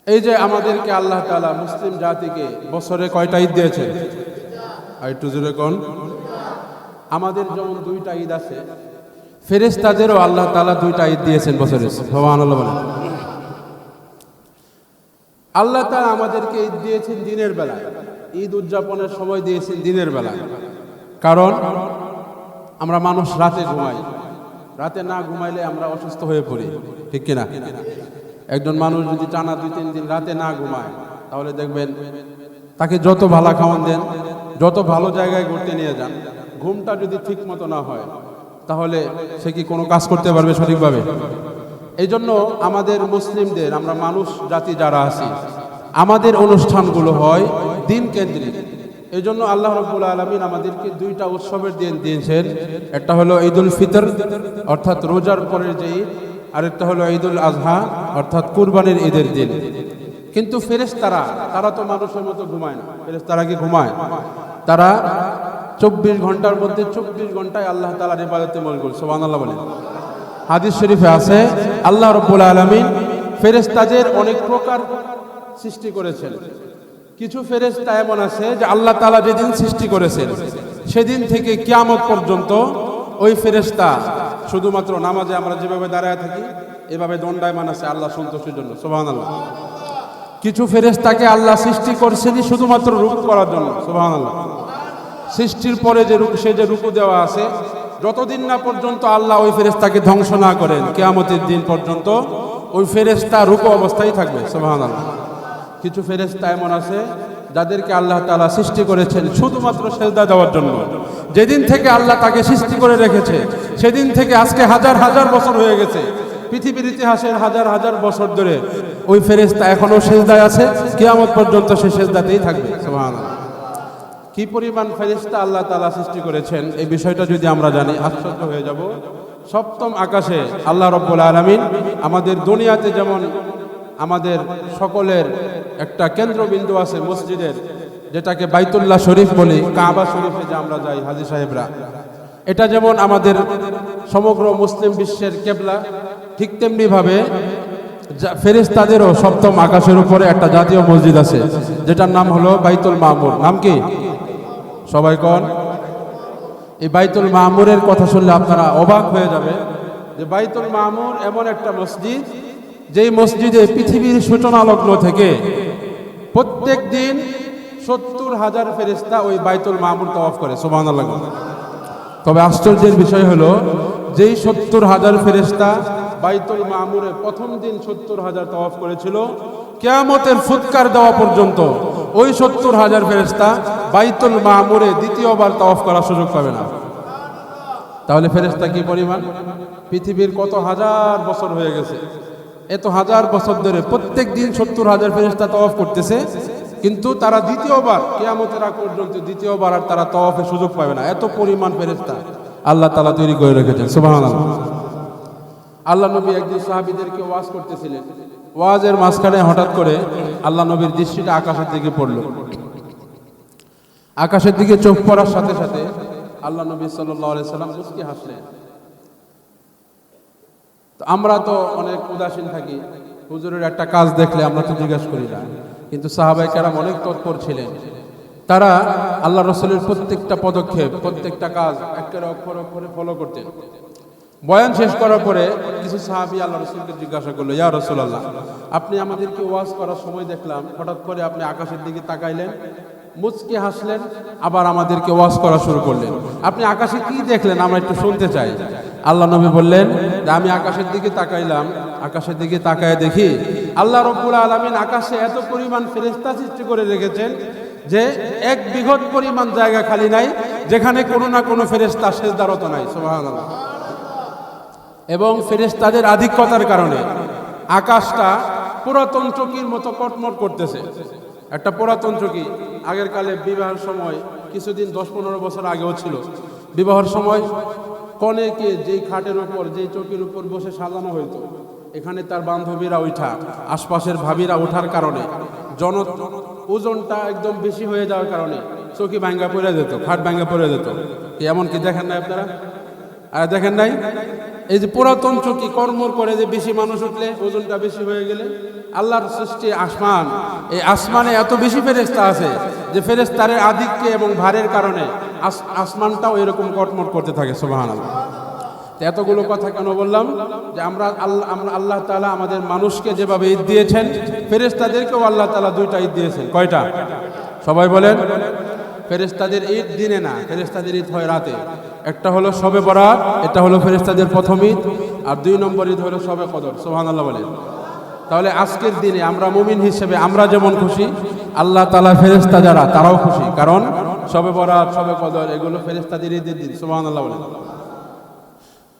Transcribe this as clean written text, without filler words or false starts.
এই যে আমাদেরকে আল্লাহ তাআলা মুসলিম জাতিকে বছরে কয়টা ঈদ দিয়েছেন? আর একটু জোরে কোন। আমাদের যেমন দুইটা ঈদ আছে, ফেরেশতাদেরও আল্লাহ তাআলা দুইটা ঈদ দিয়েছেন বছরে। সুবহানাল্লাহ বলেন। আল্লাহ তাআলা আমাদেরকে ঈদ দিয়েছেন দিনের বেলায়, ঈদ উদযাপনের সময় দিয়েছেন দিনের বেলায়। কারণ আমরা মানুষ রাতে ঘুমাই, রাতে না ঘুমাইলে আমরা অসুস্থ হয়ে পড়ি, ঠিক কিনা? একজন মানুষ যদি টানা 2-3 দিন রাতে না ঘুমায়, তাহলে দেখবেন তাকে যত ভালো খাওয়ান দেন, যত ভালো জায়গায় ঘুরতে নিয়ে যান, ঘুমটা যদি ঠিক মতো না হয়, তাহলে সে কি কোনো কাজ করতে পারবে সঠিকভাবে? এই জন্য আমাদের মুসলিমদের, আমরা মানুষ জাতি যারা আছি, আমাদের অনুষ্ঠানগুলো হয় দিন কেন্দ্রিক। এই জন্য আল্লাহ রাব্বুল আলামিন আমাদেরকে দুইটা উৎসবের দিন দিয়েছেন। একটা হলো ঈদুল ফিতর, অর্থাৎ রোজার পরের যে ঈদ, আর একটা হলো ঈদুল আজহা, অর্থাৎ কুরবানির ঈদের দিন। কিন্তু ফেরেশতারা, তারা তো মানুষের মতো ঘুমায় না। ফেরেশতারা কি ঘুমায়? তারা 24 ঘন্টার মধ্যে 24 ঘন্টায় আল্লাহ তাআলার ইবাদতে মশগুল। সুবহানাল্লাহ বলেন। হাদিস শরীফে আছে, আল্লাহ রাব্বুল আলামিন ফেরেশতাদের অনেক প্রকার সৃষ্টি করেছেন। কিছু ফেরেশতা এমন আছে যে আল্লাহ তাআলা যেদিন সৃষ্টি করেছেন সেদিন থেকে কিয়ামত পর্যন্ত ওই ফেরেশতা শুধুমাত্র নামাজে আমরা যেভাবে দাঁড়ায় থাকি এভাবে দণ্ডায়মান আছে আল্লাহ সন্তুষ্টির জন্য। সুবহানাল্লাহ। কিছু ফেরেশতাকে আল্লাহ সৃষ্টি করেছেনই শুধুমাত্র রুকু করার জন্য। সুবহানাল্লাহ। সৃষ্টির পরে যে রুকু দেওয়া আছে, যতদিন না পর্যন্ত আল্লাহ ওই ফেরেশতাকে ধ্বংস না করেন, কিয়ামতের দিন পর্যন্ত ওই ফেরেশতা রুকু অবস্থায় থাকবে। সুবহানাল্লাহ। কিছু ফেরেশতা এমন আছে যাদেরকে আল্লাহ তাআলা সৃষ্টি করেছেন শুধুমাত্র সেজদা দেওয়ার জন্য। যেদিন থেকে আল্লাহ তাকে সৃষ্টি করে রেখেছে সেদিন থেকে আজকে হাজার হাজার বছর হয়ে গেছে, পৃথিবীর ইতিহাসের হাজার হাজার বছর ধরে ওই ফেরেশতা এখনো সেজদায় আছে, কিয়ামত পর্যন্ত সে সেজদাতেই থাকবে। সুবহানাল্লাহ। কি পরিমাণ ফেরেশতা আল্লাহ তাআলা সৃষ্টি করেছেন, এই বিষয়টা যদি আমরা জানি আশ্চর্য হয়ে যাব। সপ্তম আকাশে আল্লাহ রাব্বুল আলামিন আমাদের দুনিয়াতে যেমন আমাদের সকলের একটা কেন্দ্রবিন্দু আছে মসজিদের, যেটাকে বাইতুল্লাহ শরীফ বলি, কাবা শরীফে যে আমরা যাই হাজী সাহেবরা, এটা যেমন আমাদের সমগ্র মুসলিম বিশ্বের কিবলা, ঠিক তেমনি ভাবে ফেরেশতাদেরও সপ্তম আকাশের উপরে একটা জাতীয় মসজিদ আছে যেটার নাম হলো বাইতুল মামুর। নাম কি? সবাই কোন। এই বাইতুল মামুরের কথা শুনলে আপনারা অবাক হয়ে যাবে যে বাইতুল মামুর এমন একটা মসজিদ, যেই মসজিদে পৃথিবীর সূচনা লগ্ন থেকে প্রত্যেক দিন 70,000 ফেরেশতা ওই বাইতুল মামুর তাওয়াফ করে। সুবহানাল্লাহ। তবে আশ্চর্যের বিষয় হলো, যেই 70,000 ফেরেশতা বাইতুল মামুরে প্রথম দিন 70,000 তাওয়াফ করেছিল, কিয়ামতের ফুৎকার দেওয়া পর্যন্ত ওই 70,000 ফেরেশতা বাইতুল মামুরে দ্বিতীয়বার তাওয়াফ করার সুযোগ পাবে না। তাহলে ফেরেশতা কি পরিমাণ? পৃথিবীর কত হাজার বছর হয়ে গেছে, এত হাজার বছর ধরে প্রত্যেক দিন 70,000 ফেরেশতা তাওয়াফ করতেছে, কিন্তু তারা দ্বিতীয়বার কিয়ামতের আগ পর্যন্ত দ্বিতীয়বার আর তারা তাওয়াফের সুযোগ পাবে না। এত পরিমাণ ফেরেশতা আল্লাহ তাআলা তৈরি করে রেখেছেন। সুবহানাল্লাহ। আল্লাহ নবী একদিন সাহাবীদেরকে ওয়াজ করতেছিলেন, ওয়াজের মাঝখানে হঠাৎ করে আল্লাহ নবীর দৃষ্টিটা আকাশের দিকে পড়ল। আকাশের দিকে চোখ পড়ার সাথে সাথে আল্লাহ নবী সাল্লাল্লাহু আলাইহি সাল্লাম মুস্কি হাসলেন। আমরা তো অনেক উদাসীন থাকি, হুজুরের একটা কাজ দেখলে আমরা তো জিজ্ঞাসা করি না, কিন্তু সাহাবায়ে কেরাম অনেক তৎপর ছিলেন। তারা আল্লাহ রাসূলের প্রত্যেকটা পদক্ষেপ, প্রত্যেকটা কাজ একেবারে অক্ষর অক্ষরে ফলো করতেন। বয়ান শেষ করার পরে কিছু সাহাবী আল্লাহ রাসূলকে জিজ্ঞাসা করলো, ইয়া রাসূলুল্লাহ, আপনি আমাদেরকে ওয়াজ করার সময় দেখলাম হঠাৎ করে আপনি আকাশের দিকে তাকাইলেন, মুচকি হাসলেন, আবার আমাদেরকে ওয়াজ করা শুরু করলেন। আপনি আকাশে কি দেখলেন আমরা একটু শুনতে চাই। আল্লাহ নবী বললেন যে আমি আকাশের দিকে তাকাইলাম, আকাশের দিকে তাকায় দেখি আল্লাহ রাব্বুল আলামিন আকাশে এত পরিমাণ ফেরেশতা সৃষ্টি করে রেখেছেন যে এক বিঘত পরিমাণ জায়গা খালি নাই যেখানে কোনো না কোনো ফেরেশতা সেজদারত নাই। সুবহানাল্লাহ। এবং ফেরেশতাদের আধিক্যতার কারণে আকাশটা পুরাতন চকির মতো কটমট করতেছে। একটা পুরাতন চকি, আগের কালে বিবাহের সময়, কিছুদিন 10-15 বছর আগেও ছিল, বিবাহের সময় কনেকে যেই খাটের উপর, যেই চকির উপর বসে সাজানো হইতো, এখানে তার বান্ধবীরা উঠা, আশপাশের ভাবিরা ওঠার কারণে ওজনটা একদম বেশি হয়ে যাওয়ার কারণে চকি ভাঙ্গা পড়ে যেত, খাট ভাঙ্গা পড়ে যেত। এমন কি দেখেন নাই আপনারা? আর দেখেন নাই? এই যে পুরাতন চকি কর্মর করে যে বেশি মানুষ উঠলে ওজনটা বেশি হয়ে গেলে আল্লাহর সৃষ্টি আসমান, এই আসমানে এত বেশি ফেরেশতা আছে যে ফেরেশতাদের আধিক্যে এবং ভারের কারণে আসমানটাও এরকম কটমট করতে থাকে। সুবহানাল্লাহ। তো এতগুলো কথা কেন বললাম? যে আমরা আল্লাহ তাআলা আমাদের মানুষকে যেভাবে ঈদ দিয়েছেন, ফেরেশতাদেরকেও আল্লাহ তাআলা দুইটা ঈদ দিয়েছেন। কয়টা? সবাই বলেন। ফেরেশতাদের ঈদ দিনে না, ফেরেশতাদের ঈদ হয় রাতে। একটা হলো শবে বরাত, এটা হলো ফেরেশতাদের প্রথম ঈদ, আর 2 নম্বর ঈদ হলো শবে কদর। সুবহানাল্লাহ বলেন। তাহলে আজকের দিনে আমরা মুমিন হিসেবে আমরা যেমন খুশি, আল্লাহ তাআলা ফেরেশতা যারা তারাও খুশি, কারণ শবে বরাত, শবে কদর এগুলো ফেরেশতাদের ঈদের দিন। সুবহানাল্লাহ বলেন।